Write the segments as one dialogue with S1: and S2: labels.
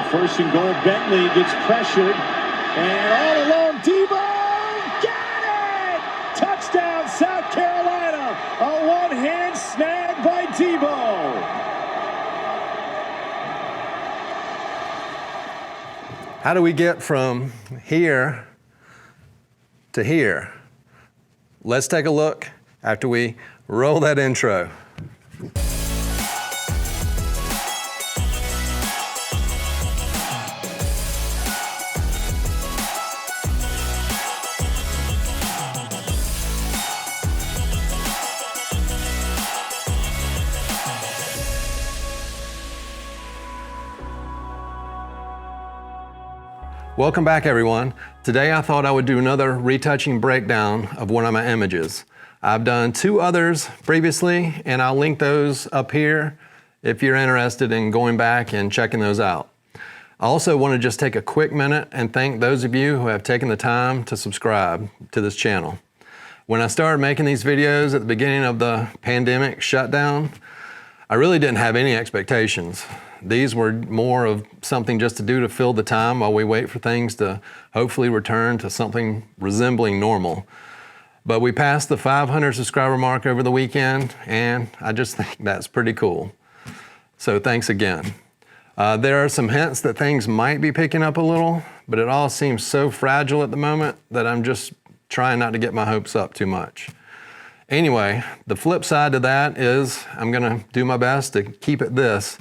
S1: First and goal, Bentley gets pressured. And all alone, Debo got it! Touchdown, South Carolina! A one-hand snag by Debo.
S2: How do we get from here to here? Let's take a look after we roll that intro. Welcome back, everyone. Today I thought I would do another retouching breakdown of one of my images. I've done 2 others previously, and I'll link those up here if you're interested in going back and checking those out. I also want to just take a quick minute and thank those of you who have taken the time to subscribe to this channel. When I started making these videos at the beginning of the pandemic shutdown, I really didn't have any expectations. These were more of something just to do to fill the time while we wait for things to hopefully return to something resembling normal. But we passed the 500 subscriber mark over the weekend, and I just think that's pretty cool. So thanks again. There are some hints that things might be picking up a little, but it all seems so fragile at the moment that I'm just trying not to get my hopes up too much. Anyway, the flip side to that is I'm gonna do my best to keep it this.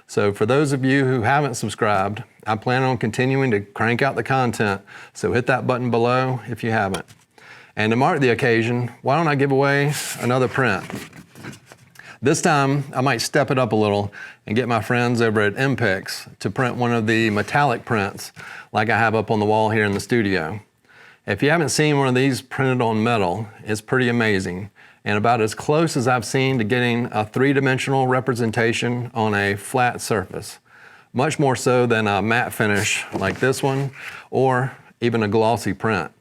S2: So for those of you who haven't subscribed, I plan on continuing to crank out the content, so hit that button below if you haven't. And to mark the occasion, why don't I give away another print? This time, I might step it up a little and get my friends over at Gamecocks to print one of the metallic prints like I have up on the wall here in the studio. If you haven't seen one of these printed on metal, it's pretty amazing, and about as close as I've seen to getting a 3-dimensional representation on a flat surface. Much more so than a matte finish like this one, or even a glossy print.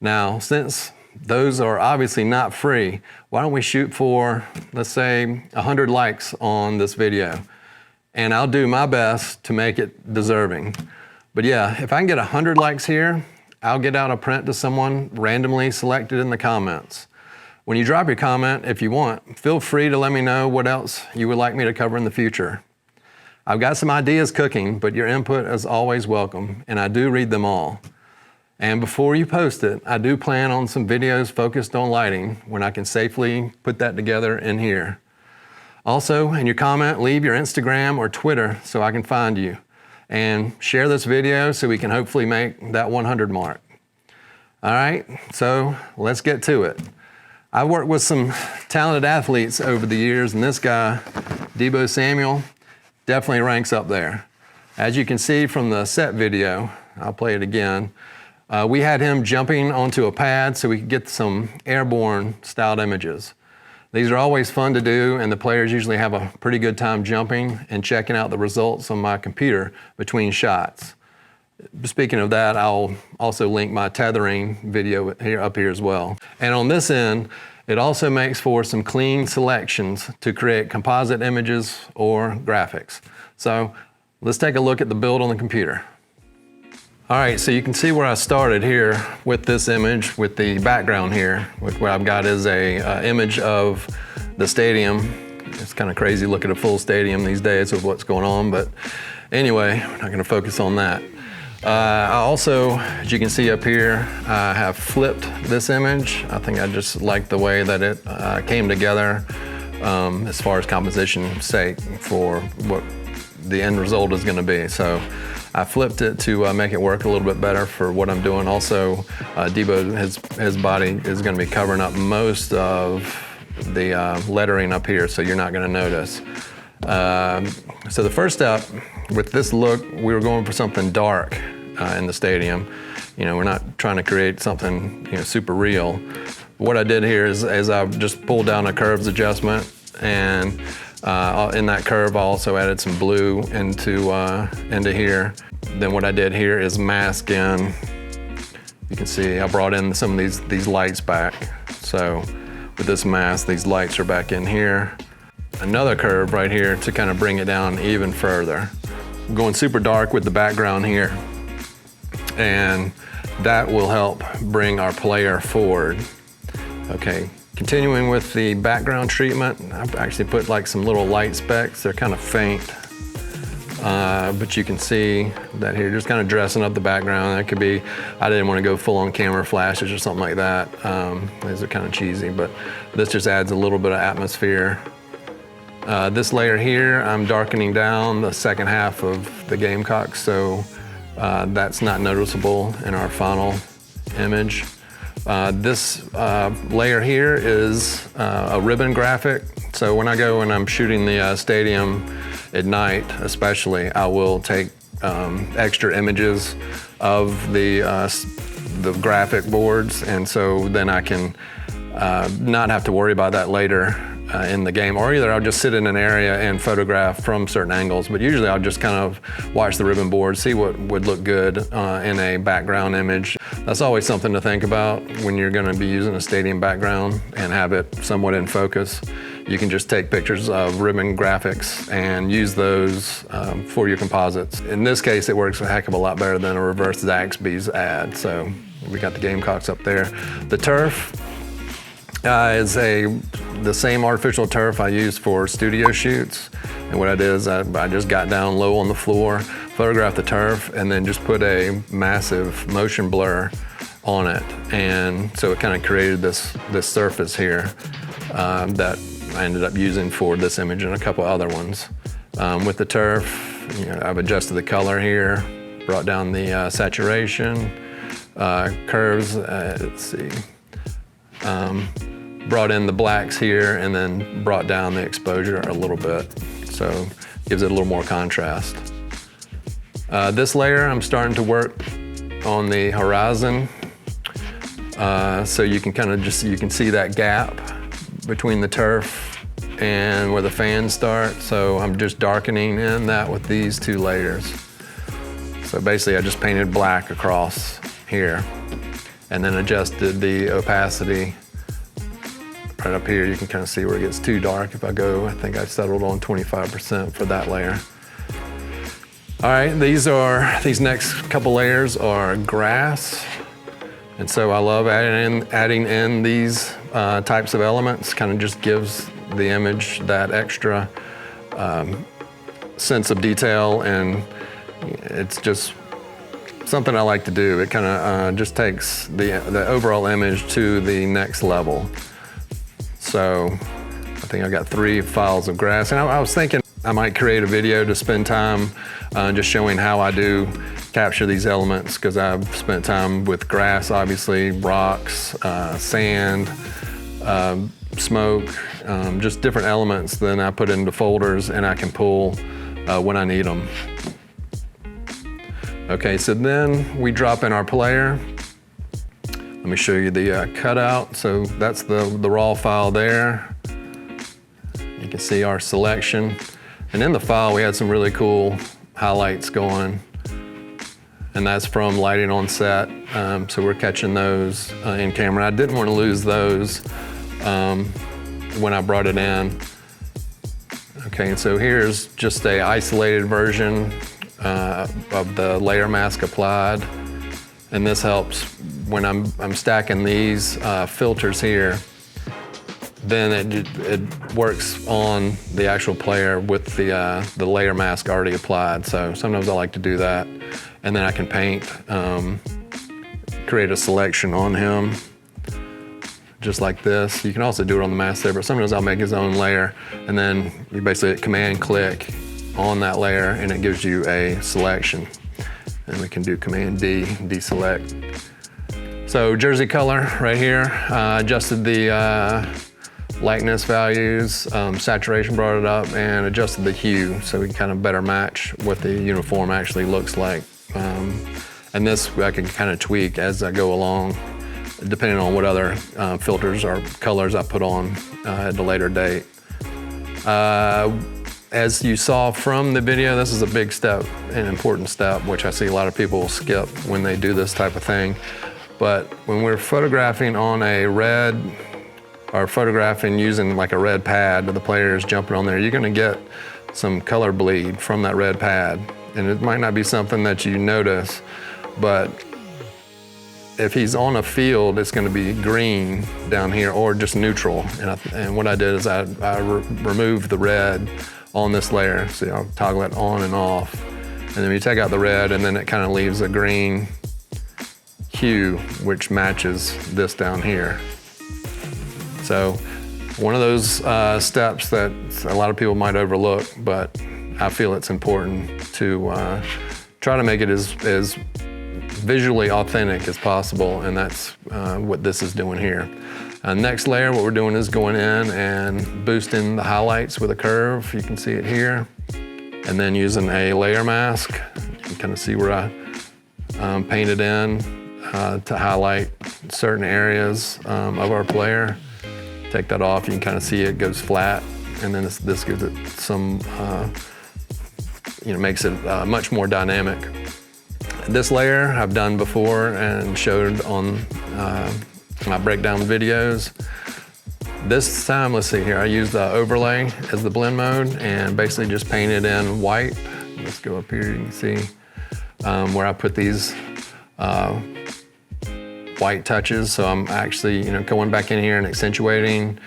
S2: Now, since those are obviously not free, why don't we shoot for, let's say, 100 likes on this video? And I'll do my best to make it deserving. But yeah, if I can get 100 likes here, I'll get out a print to someone randomly selected in the comments. When you drop your comment, if you want, feel free to let me know what else you would like me to cover in the future. I've got some ideas cooking, but your input is always welcome, and I do read them all. And before you post it, I do plan on some videos focused on lighting when I can safely put that together in here. Also, in your comment, leave your Instagram or Twitter so I can find you. And share this video so we can hopefully make that 100 mark. All right, so let's get to it. I've worked with some talented athletes over the years, and this guy, Debo Samuel, definitely ranks up there. As you can see from the set video, I'll play it again, we had him jumping onto a pad so we could get some airborne styled images. These are always fun to do, and the players usually have a pretty good time jumping and checking out the results on my computer between shots. Speaking of that, I'll also link my tethering video up here as well. And on this end, it also makes for some clean selections to create composite images or graphics. So let's take a look at the build on the computer. All right, so you can see where I started here with this image, with the background here. What I've got is a image of the stadium. It's kind of crazy looking at a full stadium these days with what's going on, but anyway, we're not gonna focus on that. I also, as you can see up here, I have flipped this image. I think I just like the way that it came together as far as composition's sake for what the end result is gonna be. So I flipped it to make it work a little bit better for what I'm doing. Also, Debo, his body is gonna be covering up most of the lettering up here, so you're not gonna notice. So the first step with this look, we were going for something dark in the stadium. You know, we're not trying to create something, you know, super real. What I did here is I just pulled down a curves adjustment, and in that curve I also added some blue into here. Then what I did here is mask in. You can see I brought in some of these lights back. So with this mask, these lights are back in here. Another curve right here to kind of bring it down even further. going super dark with the background here. And that will help bring our player forward. Okay, continuing with the background treatment, I've actually put like some little light specks. They're kind of faint, but you can see that here, just kind of dressing up the background. That could be, I didn't want to go full on camera flashes or something like that. These are kind of cheesy, but this just adds a little bit of atmosphere. This layer here, I'm darkening down the second half of the Gamecocks, so that's not noticeable in our final image. This layer here is a ribbon graphic. So when I go and I'm shooting the stadium at night, especially, I will take extra images of the graphic boards, and so then I can not have to worry about that later in the game. Or either I'll just sit in an area and photograph from certain angles, but usually I'll just kind of watch the ribbon board, see what would look good in a background image. That's always something to think about when you're going to be using a stadium background and have it somewhat in focus. You can just take pictures of ribbon graphics and use those for your composites. In this case, it works a heck of a lot better than a reverse Zaxby's ad. So we got the Gamecocks up there. The turf is the same artificial turf I use for studio shoots. And what I did is I just got down low on the floor, photographed the turf, and then just put a massive motion blur on it. And so it kind of created this surface here that I ended up using for this image and a couple other ones. With the turf, I've adjusted the color here, brought down the saturation, curves, let's see. Brought in the blacks here and then brought down the exposure a little bit. So gives it a little more contrast. This layer, I'm starting to work on the horizon. So you can kind of you can see that gap between the turf and where the fans start. So I'm just darkening in that with these two layers. So basically I just painted black across here and then adjusted the opacity. Right up here, you can kind of see where it gets too dark. If I go, I think I settled on 25% for that layer. All right, these next couple layers are grass. And so I love adding in these types of elements. Kind of just gives the image that extra sense of detail, and it's just something I like to do. It kind of just takes the overall image to the next level. So I think I got 3 files of grass. And I was thinking I might create a video to spend time just showing how I do capture these elements, because I've spent time with grass, obviously, rocks, sand, smoke, just different elements. Then I put into folders and I can pull when I need them. Okay, so then we drop in our player. Let me show you the cutout. So that's the raw file there. You can see our selection. And in the file, we had some really cool highlights going. And that's from lighting on set. So we're catching those in camera. I didn't want to lose those when I brought it in. Okay, and so here's just a isolated version of the layer mask applied. And this helps when I'm stacking these filters here, then it works on the actual player with the layer mask already applied. So sometimes I like to do that. And then I can paint, create a selection on him, just like this. You can also do it on the mask there, but sometimes I'll make his own layer, and then you basically hit Command click on that layer and it gives you a selection. And we can do Command D, deselect. So jersey color right here, adjusted the lightness values, saturation brought it up, and adjusted the hue so we can kind of better match what the uniform actually looks like. And this I can kind of tweak as I go along, depending on what other filters or colors I put on at a later date. As you saw from the video, this is a big step, an important step, which I see a lot of people skip when they do this type of thing. But when we're photographing on a red, or photographing using like a red pad, the player is jumping on there, you're gonna get some color bleed from that red pad. and it might not be something that you notice, but if he's on a field, it's going to be green down here or just neutral. And what I did is I removed the red on this layer. So I'll toggle it on and off. And then you take out the red, and then it kind of leaves a green hue, which matches this down here. So one of those steps that a lot of people might overlook, but I feel it's important to try to make it as visually authentic as possible, and that's what this is doing here. Next layer, what we're doing is going in and boosting the highlights with a curve. You can see it here. And then using a layer mask, you can kind of see where I painted in to highlight certain areas of our player. Take that off, you can kind of see it goes flat, and then this gives it some, makes it much more dynamic. This layer I've done before and showed on my breakdown videos. This time, let's see here, I used the overlay as the blend mode and basically just painted in white. Let's go up here, you can see where I put these white touches. So I'm actually going back in here and accentuating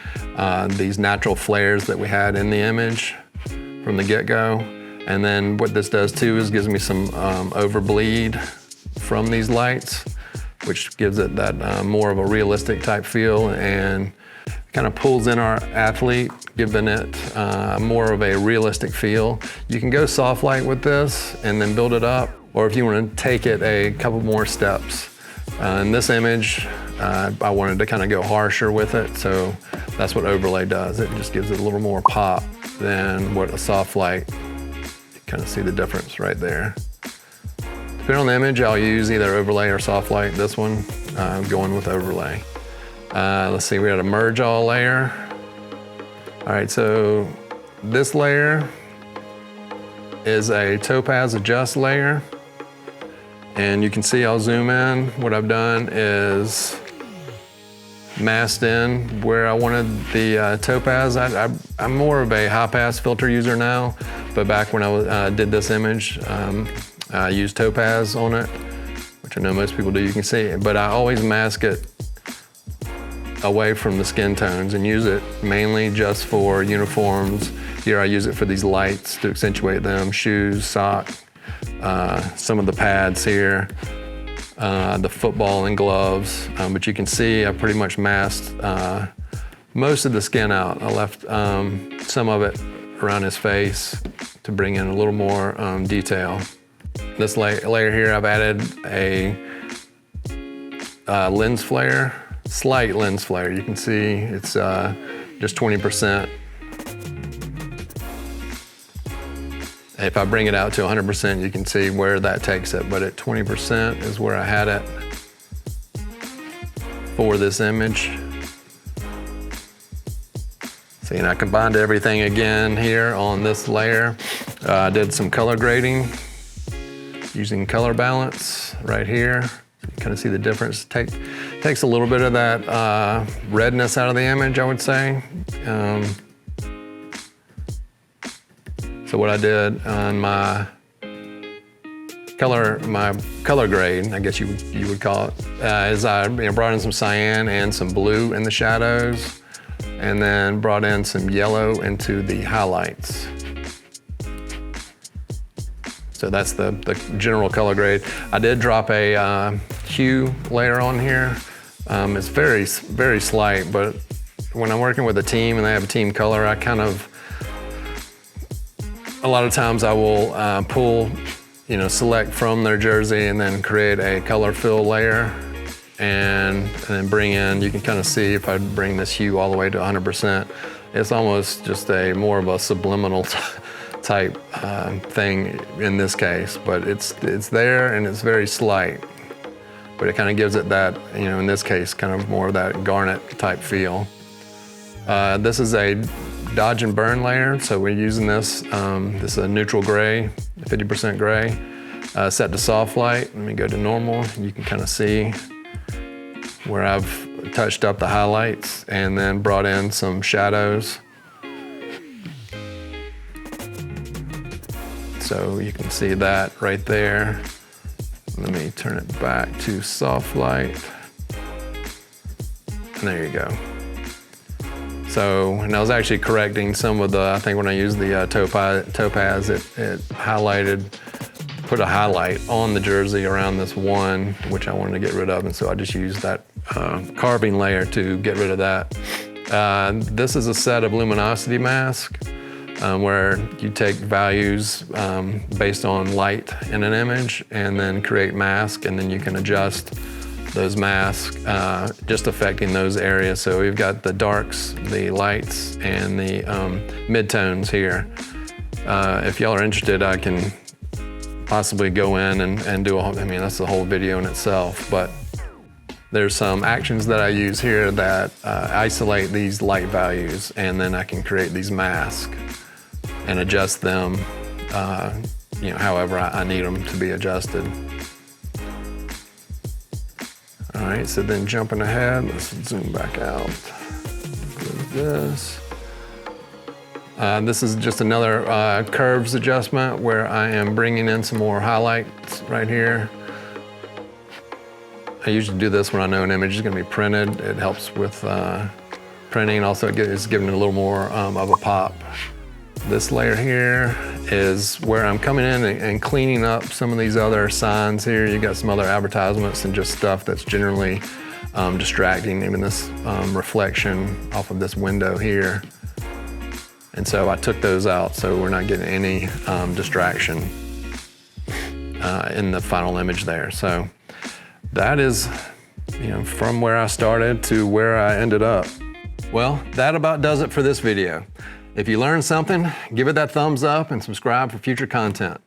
S2: these natural flares that we had in the image from the get-go. And then what this does too is gives me some overbleed from these lights, which gives it that more of a realistic type feel and kind of pulls in our athlete, giving it more of a realistic feel. You can go soft light with this and then build it up, or if you want to take it a couple more steps. In this image, I wanted to kind of go harsher with it, so that's what overlay does. It just gives it a little more pop than what a soft light. Kind of see the difference right there. Depending on the image, I'll use either overlay or soft light. This one, I'm going with overlay. Let's see, we had a merge all layer. All right, so this layer is a topaz adjust layer. And you can see, I'll zoom in. What I've done is masked in where I wanted the topaz. I'm more of a high pass filter user now, but back when I did this image, I used topaz on it, which I know most people do, you can see, but I always mask it away from the skin tones and use it mainly just for uniforms. Here I use it for these lights to accentuate them, shoes, sock, some of the pads here, the football and gloves, but you can see I pretty much masked most of the skin out. I left some of it around his face to bring in a little more detail. This layer here, I've added a lens flare, slight lens flare. You can see it's just 20%. If I bring it out to 100%, you can see where that takes it, but at 20% is where I had it for this image. See, and I combined everything again here on this layer. I did some color grading using color balance right here. You kind of see the difference. Takes a little bit of that redness out of the image, I would say. So what I did on my color grade, I guess you would call it, is I brought in some cyan and some blue in the shadows, and then brought in some yellow into the highlights. So that's the general color grade. I did drop a hue layer on here. It's very, very slight, but when I'm working with a team and they have a team color, a lot of times I will pull, select from their jersey and then create a color fill layer and then bring in, you can kind of see if I bring this hue all the way to 100%, it's almost just more of a subliminal type thing in this case, but it's there and it's very slight, but it kind of gives it that, in this case, kind of more of that garnet type feel. This is a dodge and burn layer, so we're using this. This is a neutral gray, 50% gray, set to soft light. Let me go to normal. You can kind of see where I've touched up the highlights and then brought in some shadows. So So you can see that right there. Let me turn it back to soft light. And there you go. So, and I was actually correcting some of the, I think when I used the topaz, it highlighted, put a highlight on the jersey around this one, which I wanted to get rid of. And so I just used that carving layer to get rid of that. This is a set of luminosity mask where you take values based on light in an image and then create mask, and then you can adjust those masks just affecting those areas. So we've got the darks, the lights, and the midtones here. If y'all are interested, I can possibly go in and do I mean, that's the whole video in itself, but there's some actions that I use here that isolate these light values, and then I can create these masks and adjust them you know, however I need them to be adjusted. All right, so then jumping ahead, let's zoom back out. This. This is just another curves adjustment where I am bringing in some more highlights right here. I usually do this when I know an image is going to be printed. It helps with printing. Also, it's giving it a little more of a pop. This layer here is where I'm coming in and cleaning up some of these other signs here. You got some other advertisements and just stuff that's generally distracting, even this reflection off of this window here. And so I took those out so we're not getting any distraction in the final image there. So that is, you know, from where I started to where I ended up. Well, that about does it for this video. If you learned something, give it that thumbs up and subscribe for future content.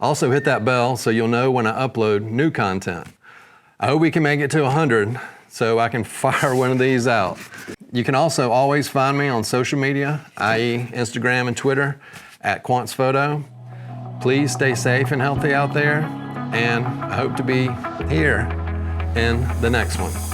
S2: Also hit that bell so you'll know when I upload new content. I hope we can make it to 100 so I can fire one of these out. You can also always find me on social media, i.e. Instagram and Twitter, at QuantsPhoto. Please stay safe and healthy out there, and I hope to be here in the next one.